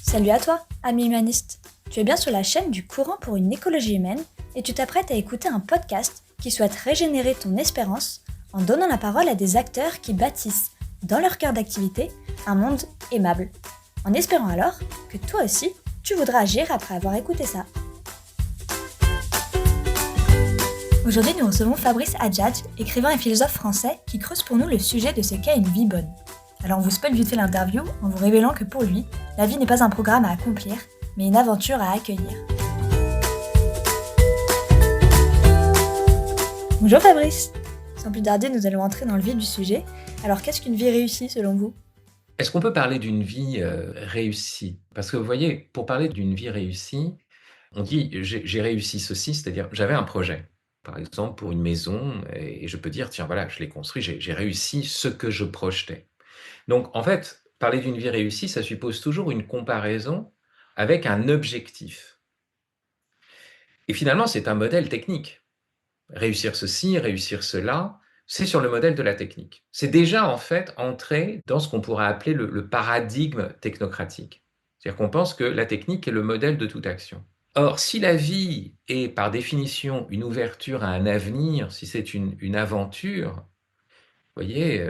Salut à toi, ami humaniste. Tu es bien sur la chaîne du courant pour une écologie humaine et tu t'apprêtes à écouter un podcast qui souhaite régénérer ton espérance en donnant la parole à des acteurs qui bâtissent, dans leur cœur d'activité, un monde aimable. En espérant alors que toi aussi, tu voudras agir après avoir écouté ça. Aujourd'hui, nous recevons Fabrice Adjadj, écrivain et philosophe français qui creuse pour nous le sujet de ce qu'est une vie bonne. Alors on vous spoil vite fait l'interview en vous révélant que pour lui, la vie n'est pas un programme à accomplir, mais une aventure à accueillir. Bonjour Fabrice. Sans plus tarder, nous allons entrer dans le vif du sujet. Alors qu'est-ce qu'une vie réussie selon vous ? Est-ce qu'on peut parler d'une vie réussie? Parce que vous voyez, pour parler d'une vie réussie, on dit j'ai réussi ceci, c'est-à-dire j'avais un projet, par exemple pour une maison, et je peux dire tiens voilà, je l'ai construit, j'ai réussi ce que je projetais. Donc en fait, parler d'une vie réussie, ça suppose toujours une comparaison avec un objectif. Et finalement, c'est un modèle technique. Réussir ceci, réussir cela, c'est sur le modèle de la technique. C'est déjà en fait entrer dans ce qu'on pourrait appeler le paradigme technocratique. C'est-à-dire qu'on pense que la technique est le modèle de toute action. Or, si la vie est par définition une ouverture à un avenir, si c'est une aventure, vous voyez,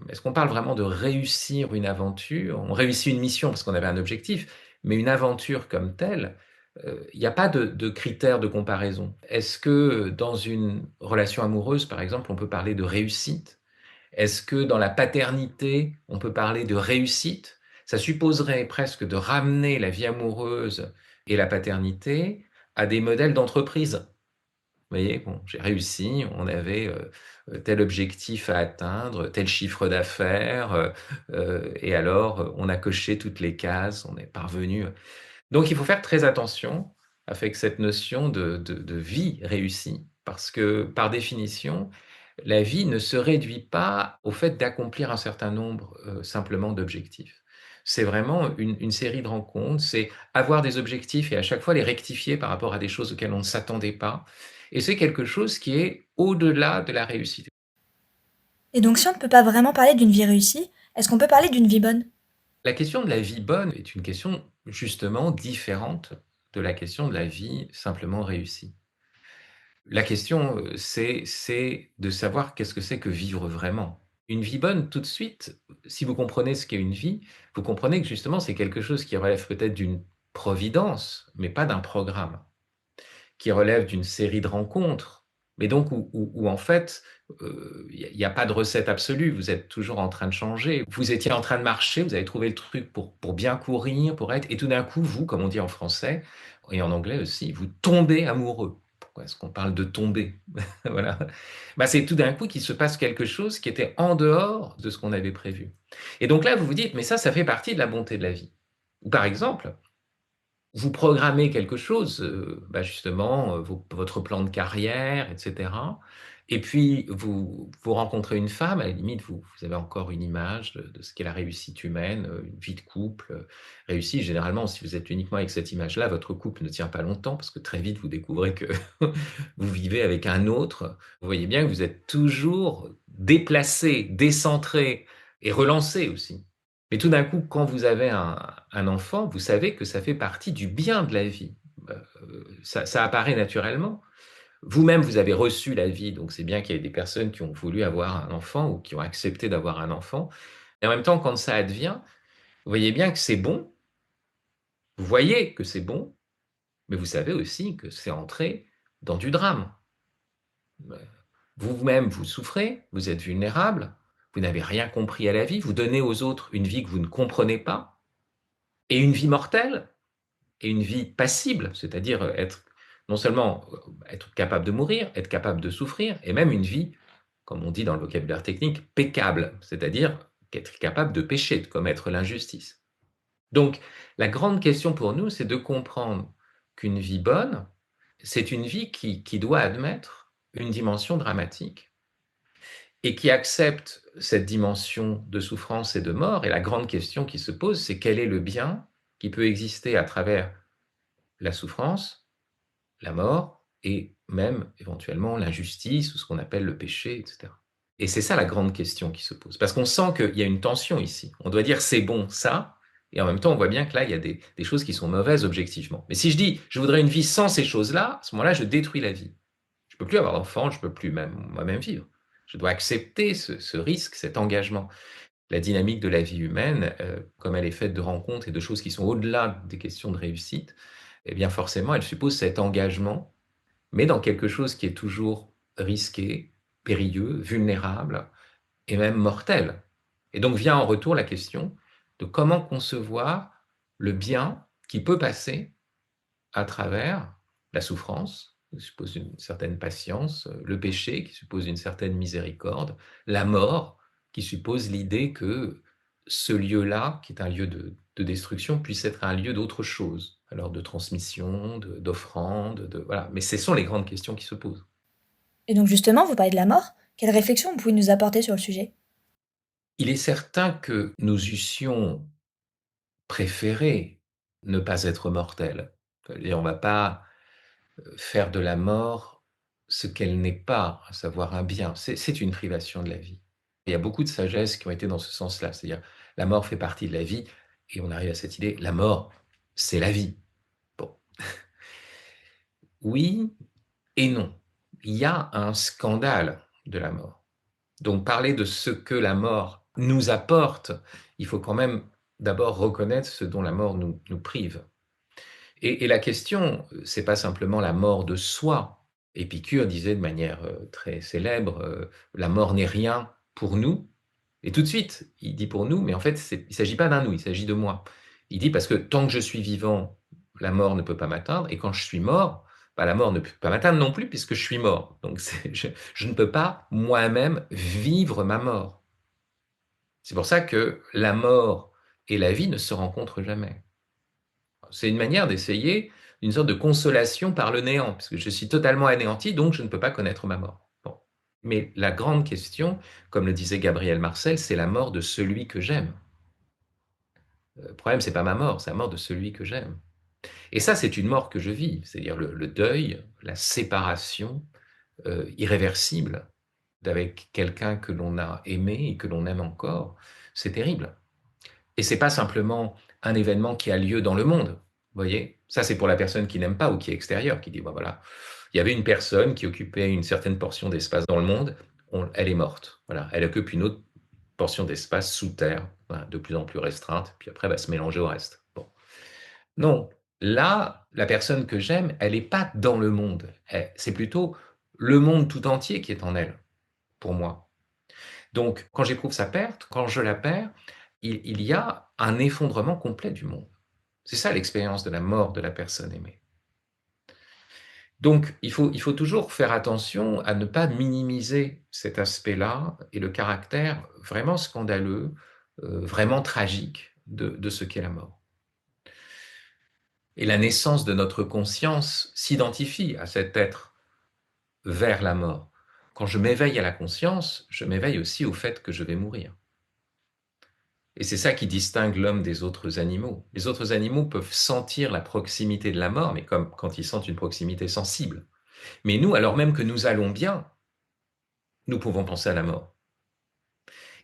est-ce qu'on parle vraiment de réussir une aventure? On réussit une mission parce qu'on avait un objectif, mais une aventure comme telle, il n'y a pas de critères de comparaison. Est-ce que dans une relation amoureuse, par exemple, on peut parler de réussite? Est-ce que dans la paternité, on peut parler de réussite? Ça supposerait presque de ramener la vie amoureuse et la paternité à des modèles d'entreprise. Vous voyez, bon, j'ai réussi, on avait tel objectif à atteindre, tel chiffre d'affaires, et alors on a coché toutes les cases, on est parvenu. Donc il faut faire très attention avec cette notion de vie réussie, parce que par définition, la vie ne se réduit pas au fait d'accomplir un certain nombre simplement d'objectifs. C'est vraiment une série de rencontres, c'est avoir des objectifs et à chaque fois les rectifier par rapport à des choses auxquelles on ne s'attendait pas. Et c'est quelque chose qui est au-delà de la réussite. Et donc si on ne peut pas vraiment parler d'une vie réussie, est-ce qu'on peut parler d'une vie bonne ? La question de la vie bonne est une question justement différente de la question de la vie simplement réussie. La question, c'est de savoir qu'est-ce que c'est que vivre vraiment. Une vie bonne, tout de suite, si vous comprenez ce qu'est une vie, vous comprenez que justement c'est quelque chose qui relève peut-être d'une providence, mais pas d'un programme, qui relève d'une série de rencontres, mais donc où en fait, il y a pas de recette absolue. Vous êtes toujours en train de changer. Vous étiez en train de marcher, vous avez trouvé le truc pour bien courir, pour être et tout d'un coup, vous, comme on dit en français et en anglais aussi, vous tombez amoureux. Pourquoi est-ce qu'on parle de tomber? Voilà. Bah, c'est tout d'un coup qu'il se passe quelque chose qui était en dehors de ce qu'on avait prévu. Et donc là, vous vous dites: «Mais ça fait partie de la bonté de la vie». Ou par exemple, vous programmez quelque chose, bah, justement, votre plan de carrière et cetera et puis vous rencontrez une femme, à la limite, vous avez encore une image de ce qu'est la réussite humaine, une vie de couple, réussie. Généralement, si vous êtes uniquement avec cette image-là, votre couple ne tient pas longtemps parce que très vite, vous découvrez que vous vivez avec un autre. Vous voyez bien que vous êtes toujours déplacé, décentré et relancé aussi. Mais tout d'un coup, quand vous avez un enfant, vous savez que ça fait partie du bien de la vie. Ça apparaît naturellement. Vous-même, vous avez reçu la vie, donc c'est bien qu'il y ait des personnes qui ont voulu avoir un enfant ou qui ont accepté d'avoir un enfant. Et en même temps, quand ça advient, vous voyez bien que c'est bon, vous voyez que c'est bon, mais vous savez aussi que c'est entré dans du drame. Vous-même, vous souffrez, vous êtes vulnérable, vous n'avez rien compris à la vie, vous donnez aux autres une vie que vous ne comprenez pas, et une vie mortelle, et une vie passible, c'est-à-dire être non seulement être capable de mourir, être capable de souffrir, et même une vie, comme on dit dans le vocabulaire technique, pécable, c'est-à-dire être capable de pécher, de commettre l'injustice. Donc, la grande question pour nous, c'est de comprendre qu'une vie bonne, c'est une vie qui doit admettre une dimension dramatique et qui accepte cette dimension de souffrance et de mort. Et la grande question qui se pose, c'est quel est le bien qui peut exister à travers la souffrance, la mort et même éventuellement l'injustice ou ce qu'on appelle le péché, etc. Et c'est ça la grande question qui se pose. Parce qu'on sent qu'il y a une tension ici. On doit dire c'est bon ça, Et en même temps, on voit bien que là, il y a des choses qui sont mauvaises objectivement. Mais si je dis, je voudrais une vie sans ces choses-là, à ce moment-là, je détruis la vie. Je ne peux plus avoir d'enfant, je ne peux plus même moi-même vivre. Je dois accepter ce risque, cet engagement. La dynamique de la vie humaine, comme elle est faite de rencontres et de choses qui sont au-delà des questions de réussite, eh bien forcément, elle suppose cet engagement, mais dans quelque chose qui est toujours risqué, périlleux, vulnérable et même mortel. Et donc vient en retour la question de comment concevoir le bien qui peut passer à travers la souffrance, qui suppose une certaine patience, le péché, qui suppose une certaine miséricorde, la mort, qui suppose l'idée que ce lieu-là, qui est un lieu de destruction, puisse être un lieu d'autre chose, alors de transmission, d'offrande, voilà. Mais ce sont les grandes questions qui se posent. Et donc justement, vous parlez de la mort. Quelle réflexion vous pouvez nous apporter sur le sujet? Il est certain que nous eussions préféré ne pas être mortels. C'est-à-dire, on ne va pas faire de la mort ce qu'elle n'est pas, à savoir un bien. C'est une privation de la vie. Il y a beaucoup de sagesse qui ont été dans ce sens-là. C'est-à-dire, la mort fait partie de la vie, et on arrive à cette idée, la mort, c'est la vie. Bon. Oui et non. Il y a un scandale de la mort. Donc, parler de ce que la mort nous apporte, il faut quand même d'abord reconnaître ce dont la mort nous prive. Et la question, c'est pas simplement la mort de soi. Épicure disait de manière très célèbre, la mort n'est rien pour nous. Et tout de suite, il dit pour nous, mais en fait, il ne s'agit pas d'un nous, il s'agit de moi. Il dit parce que tant que je suis vivant, la mort ne peut pas m'atteindre, et quand je suis mort, bah, la mort ne peut pas m'atteindre non plus puisque je suis mort. Donc je ne peux pas moi-même vivre ma mort. C'est pour ça que la mort et la vie ne se rencontrent jamais. C'est une manière d'essayer une sorte de consolation par le néant, puisque je suis totalement anéanti, donc je ne peux pas connaître ma mort. Bon. Mais la grande question, comme le disait Gabriel Marcel, c'est la mort de celui que j'aime. Le problème, c'est pas ma mort, c'est la mort de celui que j'aime. Et ça, c'est une mort que je vis, c'est-à-dire le deuil, la séparation irréversible d'avec quelqu'un que l'on a aimé et que l'on aime encore. C'est terrible. Et c'est pas simplement un événement qui a lieu dans le monde. Vous voyez, ça c'est pour la personne qui n'aime pas ou qui est extérieure, qui dit, bah, voilà, il y avait une personne qui occupait une certaine portion d'espace dans le monde, elle est morte. Voilà, elle occupe une autre portion d'espace sous terre, voilà, de plus en plus restreinte, puis après elle va se mélanger au reste. Bon. Non, là, la personne que j'aime, elle n'est pas dans le monde. C'est plutôt le monde tout entier qui est en elle, pour moi. Donc, quand j'éprouve sa perte, quand je la perds, il y a un effondrement complet du monde. C'est ça l'expérience de la mort de la personne aimée. Donc, il faut toujours faire attention à ne pas minimiser cet aspect-là et le caractère vraiment scandaleux, vraiment tragique de ce qu'est la mort. Et la naissance de notre conscience s'identifie à cet être vers la mort. Quand je m'éveille à la conscience, je m'éveille aussi au fait que je vais mourir. Et c'est ça qui distingue l'homme des autres animaux. Les autres animaux peuvent sentir la proximité de la mort, mais comme quand ils sentent une proximité sensible. Mais nous, alors même que nous allons bien, nous pouvons penser à la mort.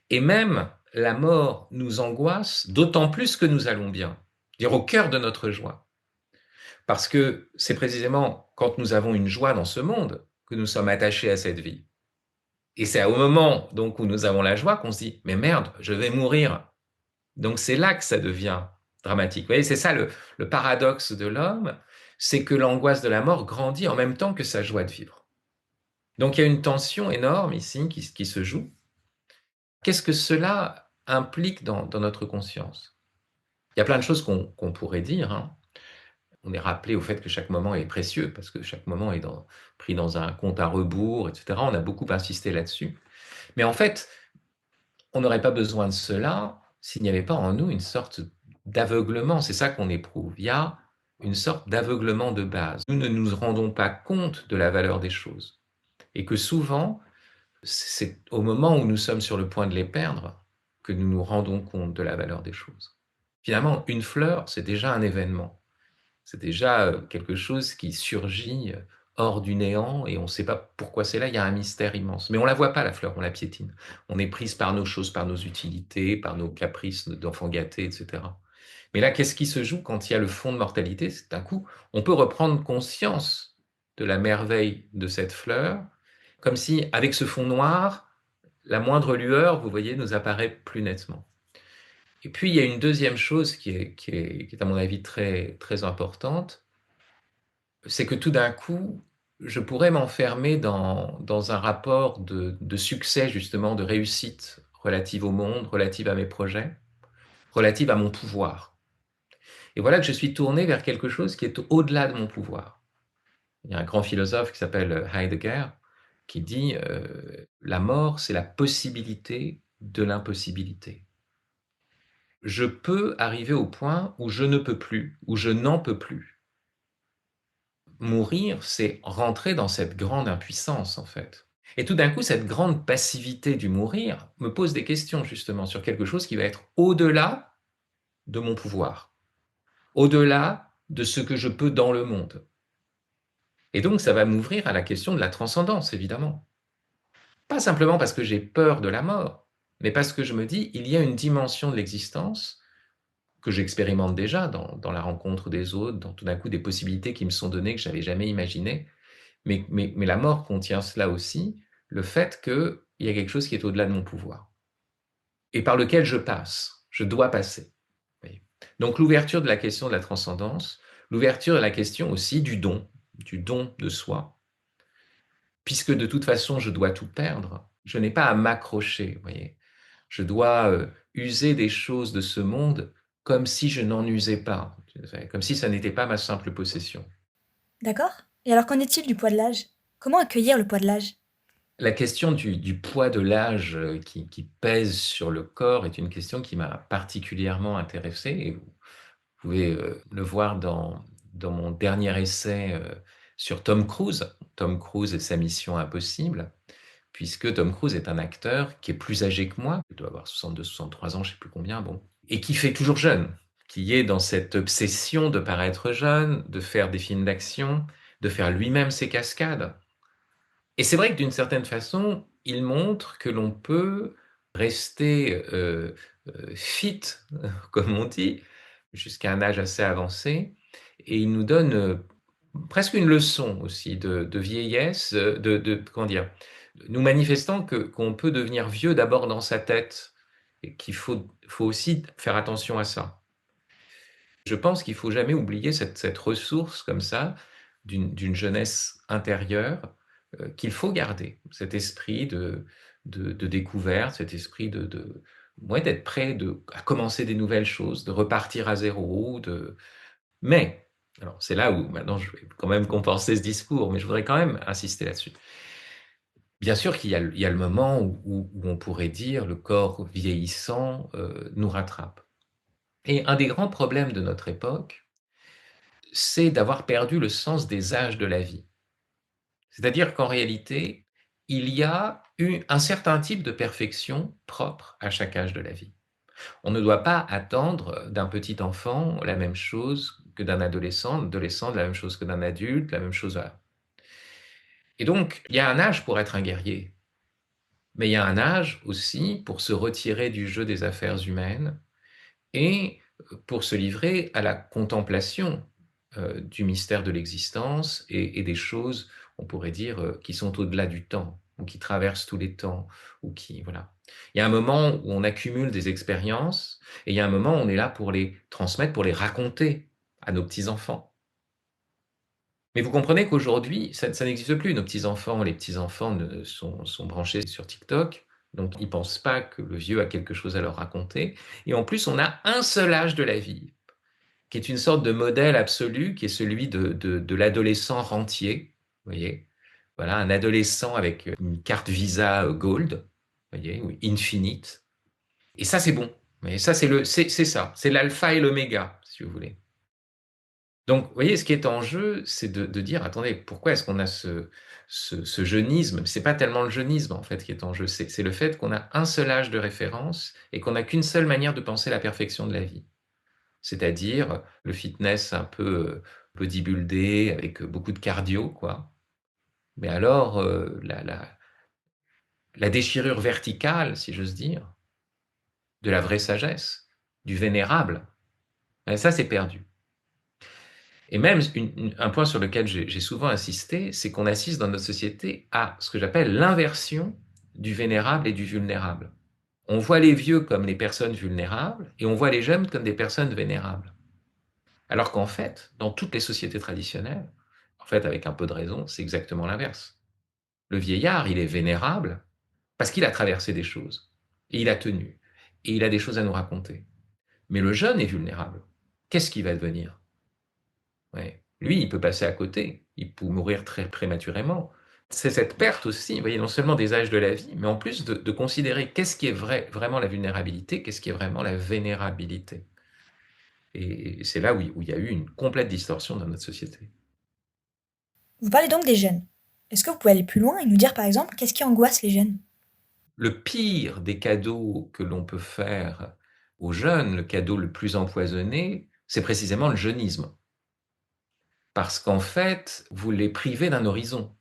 Et même la mort nous angoisse, d'autant plus que nous allons bien, dire au cœur de notre joie. Parce que c'est précisément quand nous avons une joie dans ce monde que nous sommes attachés à cette vie. Et c'est au moment donc où nous avons la joie qu'on se dit, mais merde, je vais mourir. Donc c'est là que ça devient dramatique. Vous voyez, c'est ça le paradoxe de l'homme, c'est que l'angoisse de la mort grandit en même temps que sa joie de vivre. Donc il y a une tension énorme ici qui se joue. Qu'est-ce que cela implique dans notre conscience? Il y a plein de choses qu'on pourrait dire, hein. On est rappelé au fait que chaque moment est précieux, parce que chaque moment est pris dans un compte à rebours, etc. On a beaucoup insisté là-dessus. Mais en fait, on n'aurait pas besoin de cela s'il n'y avait pas en nous une sorte d'aveuglement. C'est ça qu'on éprouve. Il y a une sorte d'aveuglement de base. Nous ne nous rendons pas compte de la valeur des choses. Et que souvent, c'est au moment où nous sommes sur le point de les perdre que nous nous rendons compte de la valeur des choses. Finalement, une fleur, c'est déjà un événement. C'est déjà quelque chose qui surgit hors du néant et on ne sait pas pourquoi c'est là, il y a un mystère immense. Mais on ne la voit pas, la fleur, on la piétine. On est prise par nos choses, par nos utilités, par nos caprices d'enfants gâtés, etc. Mais là, qu'est-ce qui se joue quand il y a le fond de mortalité? C'est d'un coup, on peut reprendre conscience de la merveille de cette fleur, comme si, avec ce fond noir, la moindre lueur, vous voyez, nous apparaît plus nettement. Et puis, il y a une deuxième chose qui est à mon avis, très, très importante, c'est que tout d'un coup, je pourrais m'enfermer dans un rapport de succès, justement, de réussite relative au monde, relative à mes projets, relative à mon pouvoir. Et voilà que je suis tourné vers quelque chose qui est au-delà de mon pouvoir. Il y a un grand philosophe qui s'appelle Heidegger qui dit la mort, c'est la possibilité de l'impossibilité. Je peux arriver au point où je ne peux plus, où je n'en peux plus. Mourir, c'est rentrer dans cette grande impuissance, en fait. Et tout d'un coup, cette grande passivité du mourir me pose des questions, justement, sur quelque chose qui va être au-delà de mon pouvoir, au-delà de ce que je peux dans le monde. Et donc, ça va m'ouvrir à la question de la transcendance, évidemment. Pas simplement parce que j'ai peur de la mort, mais parce que je me dis, il y a une dimension de l'existence que j'expérimente déjà dans la rencontre des autres, dans tout d'un coup des possibilités qui me sont données que je n'avais jamais imaginées. Mais la mort contient cela aussi, le fait qu'il y a quelque chose qui est au-delà de mon pouvoir et par lequel je passe, je dois passer. Donc l'ouverture de la question de la transcendance, l'ouverture de la question aussi du don de soi, puisque de toute façon je dois tout perdre, je n'ai pas à m'accrocher, vous voyez. Je dois user des choses de ce monde comme si je n'en usais pas, comme si ça n'était pas ma simple possession. D'accord? Et alors qu'en est-il du poids de l'âge? Comment accueillir le poids de l'âge? La question du poids de l'âge qui pèse sur le corps est une question qui m'a particulièrement intéressé et vous pouvez le voir dans mon dernier essai sur Tom Cruise. Tom Cruise et sa mission impossible, puisque Tom Cruise est un acteur qui est plus âgé que moi, il doit avoir 62, 63 ans, je ne sais plus combien, bon, et qui fait toujours jeune, qui est dans cette obsession de paraître jeune, de faire des films d'action, de faire lui-même ses cascades. Et c'est vrai que d'une certaine façon, il montre que l'on peut rester fit, comme on dit, jusqu'à un âge assez avancé, et il nous donne presque une leçon aussi de vieillesse, comment dire, nous manifestant qu'on peut devenir vieux d'abord dans sa tête, et faut aussi faire attention à ça. Je pense qu'il faut jamais oublier cette ressource comme ça d'une jeunesse intérieure qu'il faut garder, cet esprit de découverte, cet esprit ouais, d'être prêt à commencer des nouvelles choses, de repartir à zéro. Mais, alors c'est là où maintenant je vais quand même compenser ce discours, mais je voudrais quand même insister là-dessus. Bien sûr il y a le moment où on pourrait dire le corps vieillissant nous rattrape. Et un des grands problèmes de notre époque, c'est d'avoir perdu le sens des âges de la vie. C'est-à-dire qu'en réalité, il y a un certain type de perfection propre à chaque âge de la vie. On ne doit pas attendre d'un petit enfant la même chose que d'un adolescent la même chose que d'un adulte, la même chose. Et donc, il y a un âge pour être un guerrier, mais il y a un âge aussi pour se retirer du jeu des affaires humaines et pour se livrer à la contemplation du mystère de l'existence et des choses, on pourrait dire, qui sont au-delà du temps, ou qui traversent tous les temps, ou qui, voilà. Il y a un moment où on accumule des expériences, et il y a un moment où on est là pour les transmettre, pour les raconter à nos petits-enfants. Mais vous comprenez qu'aujourd'hui, ça n'existe plus. Nos petits-enfants, les petits-enfants sont branchés sur TikTok, donc ils ne pensent pas que le vieux a quelque chose à leur raconter. Et en plus, on a un seul âge de la vie, qui est une sorte de modèle absolu, qui est celui de l'adolescent rentier, vous voyez. Voilà, un adolescent avec une carte Visa Gold, vous voyez, ou Infinite. Et ça, c'est bon. Mais ça, c'est ça. C'est l'alpha et l'oméga, si vous voulez. Donc, vous voyez, ce qui est en jeu, c'est de dire, attendez, pourquoi est-ce qu'on a ce jeunisme? C'est pas tellement le jeunisme, en fait, qui est en jeu. C'est le fait qu'on a un seul âge de référence et qu'on n'a qu'une seule manière de penser la perfection de la vie. C'est-à-dire le fitness un peu bodybuildé, avec beaucoup de cardio, quoi. Mais alors, la déchirure verticale, si j'ose dire, de la vraie sagesse, du vénérable, Et ça, c'est perdu. Et même un point sur lequel j'ai souvent insisté, c'est qu'on assiste dans notre société à ce que j'appelle l'inversion du vénérable et du vulnérable. On voit les vieux comme les personnes vulnérables et on voit les jeunes comme des personnes vénérables. Alors qu'en fait, dans toutes les sociétés traditionnelles, en fait, avec un peu de raison, c'est exactement l'inverse. Le vieillard, il est vénérable parce qu'il a traversé des choses et il a tenu et il a des choses à nous raconter. Mais le jeune est vulnérable. Qu'est-ce qu'il va devenir? Ouais. Lui, il peut passer à côté, il peut mourir très prématurément. C'est cette perte aussi, vous voyez, non seulement des âges de la vie, mais en plus de considérer qu'est-ce qui est vraiment la vulnérabilité, qu'est-ce qui est vraiment la vénérabilité. Et c'est là où il y a eu une complète distorsion dans notre société. Vous parlez donc des jeunes. Est-ce que vous pouvez aller plus loin et nous dire par exemple qu'est-ce qui angoisse les jeunes? Le pire des cadeaux que l'on peut faire aux jeunes, le cadeau le plus empoisonné, c'est précisément le jeunisme. Parce qu'en fait, vous les privez d'un horizon.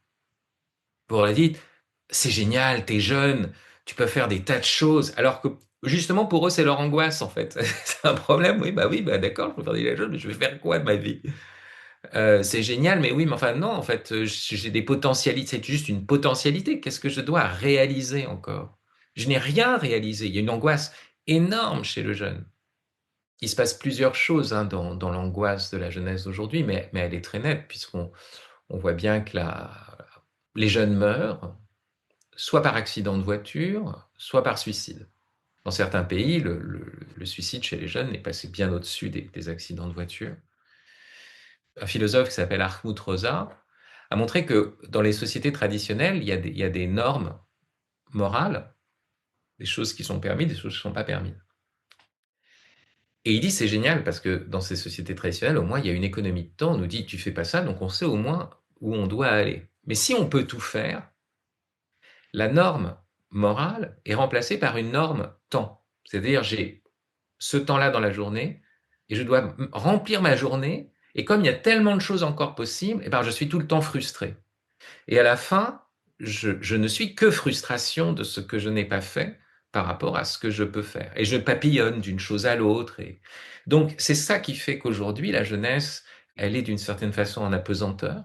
Vous leur dites, c'est génial, t'es jeune, tu peux faire des tas de choses, alors que justement pour eux, c'est leur angoisse en fait. C'est un problème, oui, bah d'accord, je peux faire des choses, mais je vais faire quoi de ma vie? C'est génial, mais oui, mais enfin non, en fait, j'ai des potentialités, c'est juste une potentialité. Qu'est-ce que je dois réaliser encore? Je n'ai rien réalisé. Il y a une angoisse énorme chez le jeune. Il se passe plusieurs choses hein, dans l'angoisse de la jeunesse d'aujourd'hui, mais elle est très nette, puisqu'on voit bien que les jeunes meurent, soit par accident de voiture, soit par suicide. Dans certains pays, le suicide chez les jeunes est passé bien au-dessus des accidents de voiture. Un philosophe qui s'appelle Hartmut Rosa a montré que dans les sociétés traditionnelles, il y a des normes morales, des choses qui sont permises, des choses qui ne sont pas permises. Et il dit c'est génial parce que dans ces sociétés traditionnelles, au moins il y a une économie de temps. On nous dit tu fais pas ça, donc on sait au moins où on doit aller. Mais si on peut tout faire, la norme morale est remplacée par une norme temps. C'est-à-dire j'ai ce temps-là dans la journée et je dois remplir ma journée. Et comme il y a tellement de choses encore possibles, eh ben, je suis tout le temps frustré. Et à la fin, je ne suis que frustration de ce que je n'ai pas fait par rapport à ce que je peux faire. Et je papillonne d'une chose à l'autre. Et donc, c'est ça qui fait qu'aujourd'hui, la jeunesse, elle est d'une certaine façon en apesanteur.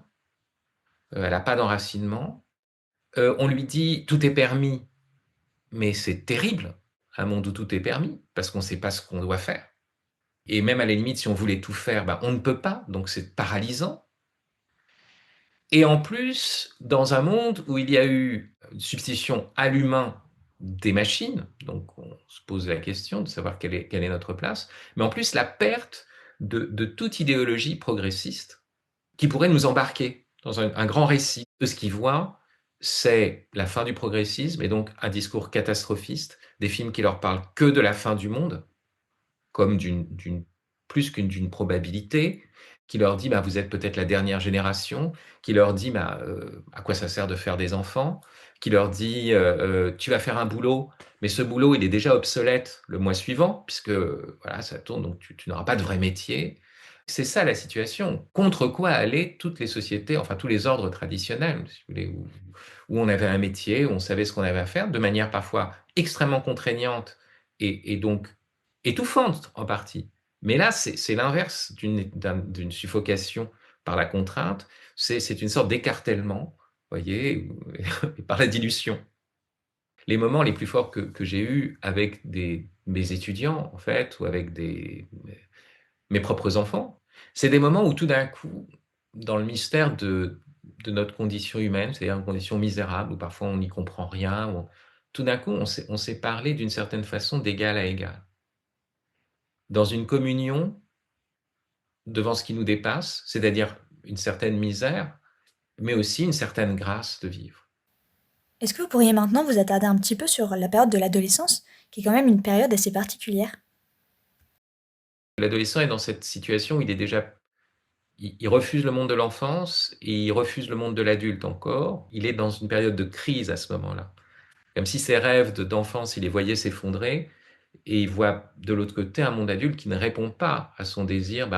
Elle n'a pas d'enracinement. On lui dit tout est permis, mais c'est terrible, un monde où tout est permis, parce qu'on ne sait pas ce qu'on doit faire. Et même à la limite, si on voulait tout faire, ben, on ne peut pas, donc c'est paralysant. Et en plus, dans un monde où il y a eu une substitution à l'humain des machines, donc on se pose la question de savoir quelle est notre place, mais en plus la perte de toute idéologie progressiste qui pourrait nous embarquer dans un grand récit. De ce qu'ils voient, c'est la fin du progressisme et donc un discours catastrophiste, des films qui leur parlent que de la fin du monde, comme plus qu'une d'une probabilité, qui leur dit bah, vous êtes peut-être la dernière génération, qui leur dit bah, à quoi ça sert de faire des enfants, qui leur dit tu vas faire un boulot, mais ce boulot il est déjà obsolète le mois suivant, puisque voilà, ça tourne, donc tu n'auras pas de vrai métier. C'est ça la situation. Contre quoi allaient toutes les sociétés, enfin tous les ordres traditionnels, si vous voulez, où on avait un métier, où on savait ce qu'on avait à faire, de manière parfois extrêmement contraignante et donc étouffante en partie. Mais là, c'est l'inverse d'une suffocation par la contrainte, c'est une sorte d'écartèlement, voyez, par la dilution. Les moments les plus forts que j'ai eus avec mes étudiants, en fait, ou avec mes propres enfants, c'est des moments où tout d'un coup, dans le mystère de notre condition humaine, c'est-à-dire une condition misérable, où parfois on n'y comprend rien, tout d'un coup, on s'est parlé d'une certaine façon d'égal à égal. Dans une communion devant ce qui nous dépasse, c'est-à-dire une certaine misère, mais aussi une certaine grâce de vivre. Est-ce que vous pourriez maintenant vous attarder un petit peu sur la période de l'adolescence, qui est quand même une période assez particulière? L'adolescent est dans cette situation où il refuse le monde de l'enfance et il refuse le monde de l'adulte encore. Il est dans une période de crise à ce moment-là. Comme si ses rêves d'enfance, il les voyait s'effondrer et il voit de l'autre côté un monde adulte qui ne répond pas à son désir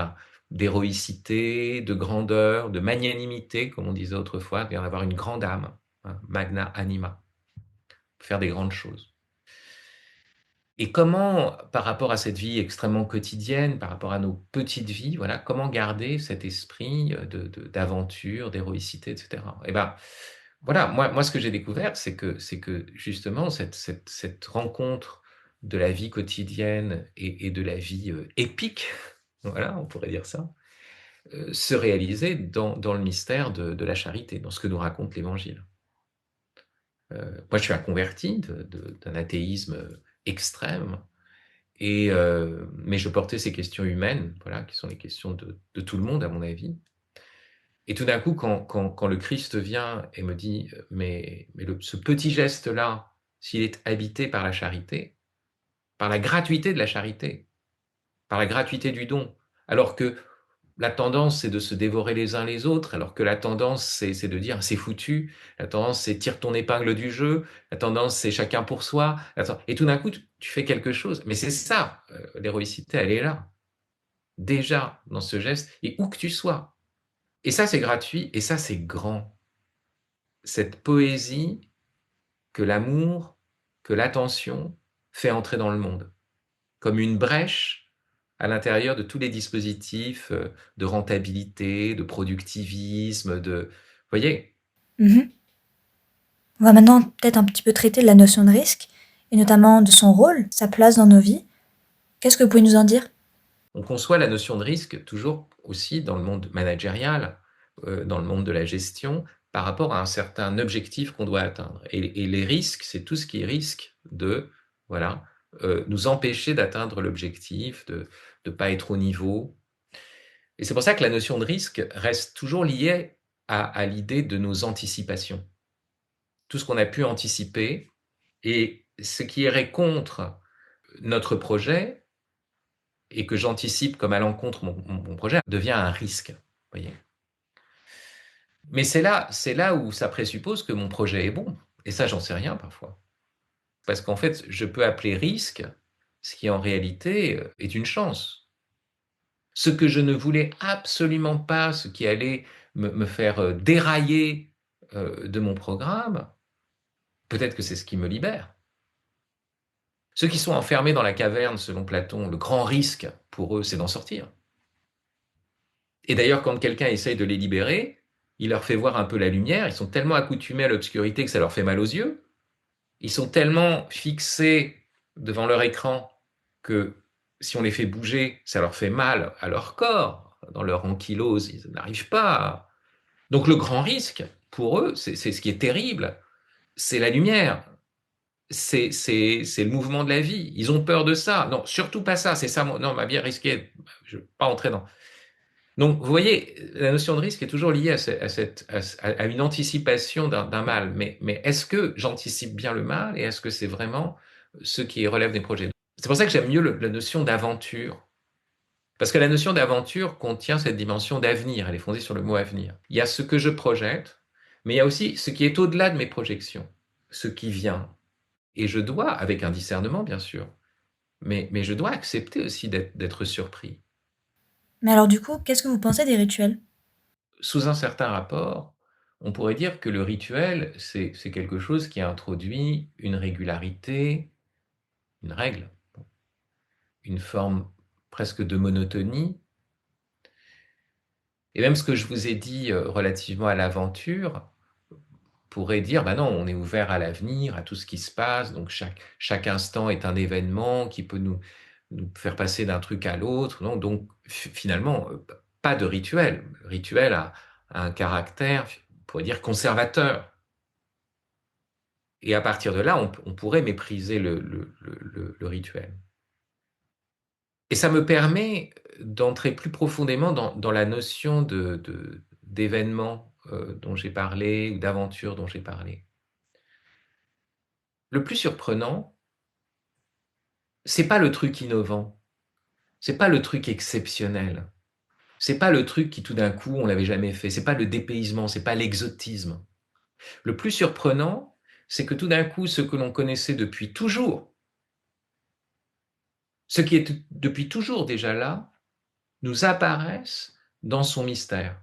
d'héroïcité, de grandeur, de magnanimité, comme on disait autrefois, d'avoir une grande âme, hein, magna anima, faire des grandes choses. Et comment, par rapport à cette vie extrêmement quotidienne, par rapport à nos petites vies, voilà, comment garder cet esprit d'aventure, d'héroïcité, etc. Et ben, voilà, moi, ce que j'ai découvert, c'est que justement, cette rencontre de la vie quotidienne et de la vie épique, voilà, on pourrait dire ça, se réalisait dans le mystère de la charité, dans ce que nous raconte l'Évangile. Moi, je suis un converti d'un athéisme extrême, mais je portais ces questions humaines, voilà, qui sont les questions de tout le monde, à mon avis. Et tout d'un coup, quand le Christ vient et me dit, ce petit geste-là, s'il est habité par la charité, par la gratuité de la charité, par la gratuité du don, alors que la tendance, c'est de se dévorer les uns les autres, alors que la tendance, c'est de dire c'est foutu, la tendance, c'est tire ton épingle du jeu, la tendance, c'est chacun pour soi. Et tout d'un coup, tu fais quelque chose. Mais c'est ça, l'héroïcité, elle est là, déjà, dans ce geste, et où que tu sois. Et ça, c'est gratuit, et ça, c'est grand. Cette poésie que l'amour, que l'attention fait entrer dans le monde, comme une brèche à l'intérieur de tous les dispositifs de rentabilité, de productivisme, Vous voyez, Mhm. On va maintenant peut-être un petit peu traiter de la notion de risque, et notamment de son rôle, sa place dans nos vies. Qu'est-ce que vous pouvez nous en dire? on conçoit la notion de risque toujours aussi dans le monde managérial, dans le monde de la gestion, par rapport à un certain objectif qu'on doit atteindre. Et les risques, c'est tout ce qui risque de, voilà, nous empêcher d'atteindre l'objectif, de ne pas être au niveau. Et c'est pour ça que la notion de risque reste toujours liée à l'idée de nos anticipations. Tout ce qu'on a pu anticiper et ce qui irait contre notre projet et que j'anticipe comme à l'encontre mon projet devient un risque. Voyez. Mais c'est là où ça présuppose que mon projet est bon. Et ça, j'en sais rien parfois. Parce qu'en fait, je peux appeler risque ce qui en réalité est une chance. Ce que je ne voulais absolument pas, ce qui allait me faire dérailler de mon programme, peut-être que c'est ce qui me libère. Ceux qui sont enfermés dans la caverne, selon Platon, le grand risque pour eux, c'est d'en sortir. Et d'ailleurs, quand quelqu'un essaye de les libérer, il leur fait voir un peu la lumière, ils sont tellement accoutumés à l'obscurité que ça leur fait mal aux yeux, ils sont tellement fixés devant leur écran que si on les fait bouger, ça leur fait mal à leur corps, dans leur ankylose, ils n'arrivent pas. Donc le grand risque, pour eux, c'est ce qui est terrible, c'est la lumière, c'est le mouvement de la vie. Ils ont peur de ça. Non, surtout pas ça. C'est ça. Non, ma vie est risquée. Je ne vais pas entrer dans. Donc, vous voyez, la notion de risque est toujours liée à une anticipation d'un mal. Mais est-ce que j'anticipe bien le mal et est-ce que c'est vraiment ce qui relève des projets? C'est pour ça que j'aime mieux la notion d'aventure. Parce que la notion d'aventure contient cette dimension d'avenir. Elle est fondée sur le mot avenir. Il y a ce que je projette, mais il y a aussi ce qui est au-delà de mes projections, ce qui vient. Et je dois, avec un discernement bien sûr, mais je dois accepter aussi d'être surpris. Mais alors du coup, qu'est-ce que vous pensez des rituels? Sous un certain rapport, on pourrait dire que le rituel, c'est quelque chose qui introduit une régularité, une règle, une forme presque de monotonie. Et même ce que je vous ai dit relativement à l'aventure pourrait dire, bah non, on est ouvert à l'avenir, à tout ce qui se passe, donc chaque instant est un événement qui peut nous faire passer d'un truc à l'autre. Non, donc finalement, pas de rituel. Le rituel a un caractère, on pourrait dire, conservateur. Et à partir de là, on pourrait mépriser le rituel. Et ça me permet d'entrer plus profondément dans la notion d'événement dont j'ai parlé, ou d'aventure dont j'ai parlé. Le plus surprenant, c'est pas le truc innovant, c'est pas le truc exceptionnel, c'est pas le truc qui tout d'un coup on l'avait jamais fait, c'est pas le dépaysement, c'est pas l'exotisme. Le plus surprenant, c'est que tout d'un coup, ce que l'on connaissait depuis toujours, ce qui est depuis toujours déjà là, nous apparaissent dans son mystère.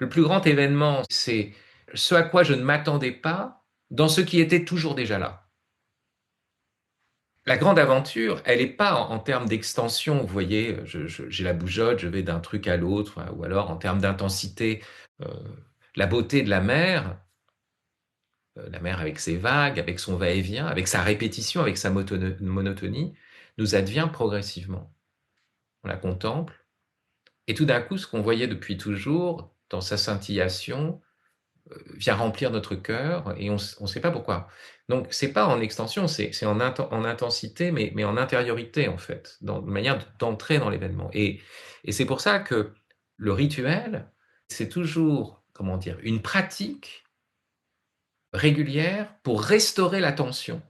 Le plus grand événement, c'est ce à quoi je ne m'attendais pas dans ce qui était toujours déjà là. La grande aventure, elle n'est pas en termes d'extension. Vous voyez, j'ai la bougeotte, je vais d'un truc à l'autre, ou alors en termes d'intensité. Euh, la beauté de la mer avec ses vagues, avec son va-et-vient, avec sa répétition, avec sa monotonie, nous advient progressivement. On la contemple, et tout d'un coup, ce qu'on voyait depuis toujours, dans sa scintillation, vient remplir notre cœur, et on ne sait pas pourquoi. Donc, c'est pas en extension, c'est en intensité, mais en intériorité, en fait, dans une manière d'entrer dans l'événement. Et c'est pour ça que le rituel, c'est toujours, comment dire, une pratique régulière pour restaurer l'attention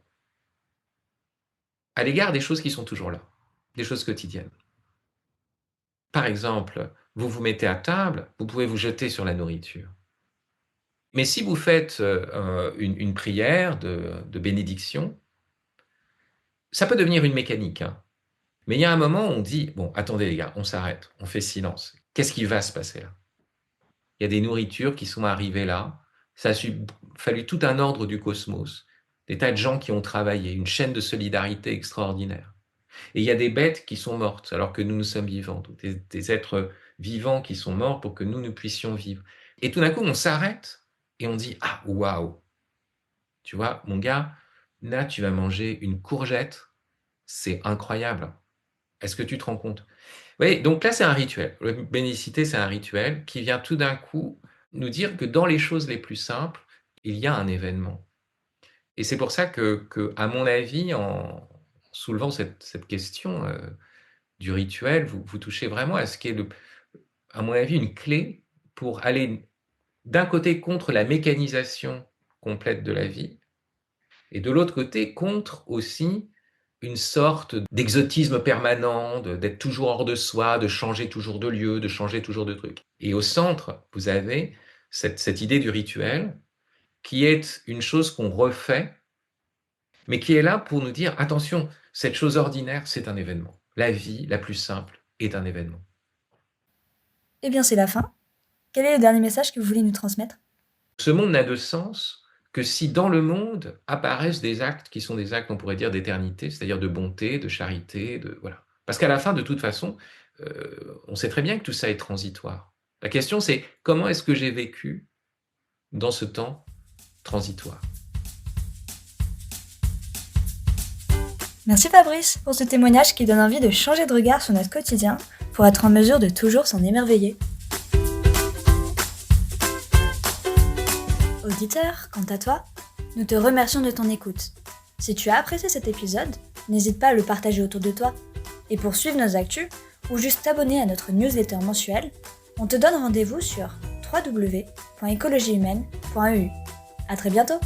à l'égard des choses qui sont toujours là, des choses quotidiennes. Par exemple, vous vous mettez à table, vous pouvez vous jeter sur la nourriture. Mais si vous faites une prière de bénédiction, ça peut devenir une mécanique, hein. Mais il y a un moment où on dit, bon, attendez les gars, on s'arrête, on fait silence. Qu'est-ce qui va se passer là? Il y a des nourritures qui sont arrivées là, ça a fallu tout un ordre du cosmos, des tas de gens qui ont travaillé, une chaîne de solidarité extraordinaire. Et il y a des bêtes qui sont mortes alors que nous sommes vivants, donc des êtres vivants qui sont morts pour que nous puissions vivre. Et tout d'un coup, on s'arrête et on dit, ah, waouh, tu vois, mon gars, là, tu vas manger une courgette, c'est incroyable. Est-ce que tu te rends compte? Oui, donc là, c'est un rituel. La bénicité, c'est un rituel qui vient tout d'un coup nous dire que dans les choses les plus simples, il y a un événement. Et c'est pour ça que à mon avis, en soulevant cette question du rituel, vous touchez vraiment à ce qui est, à mon avis, une clé pour aller d'un côté contre la mécanisation complète de la vie, et de l'autre côté contre aussi une sorte d'exotisme permanent, d'être toujours hors de soi, de changer toujours de lieu, de changer toujours de truc. Et au centre, vous avez cette idée du rituel, qui est une chose qu'on refait, mais qui est là pour nous dire, attention, cette chose ordinaire, c'est un événement. La vie la plus simple est un événement. Eh bien, c'est la fin. Quel est le dernier message que vous voulez nous transmettre? Ce monde n'a de sens que si dans le monde apparaissent des actes qui sont des actes, on pourrait dire, d'éternité, c'est-à-dire de bonté, de charité, voilà. Parce qu'à la fin, de toute façon, on sait très bien que tout ça est transitoire. La question, c'est comment est-ce que j'ai vécu dans ce temps transitoire? Merci Fabrice pour ce témoignage qui donne envie de changer de regard sur notre quotidien pour être en mesure de toujours s'en émerveiller. Auditeur, quant à toi, nous te remercions de ton écoute. Si tu as apprécié cet épisode, n'hésite pas à le partager autour de toi. Et pour suivre nos actus, ou juste t'abonner à notre newsletter mensuelle, on te donne rendez-vous sur www.ecologihumaine.eu. À très bientôt!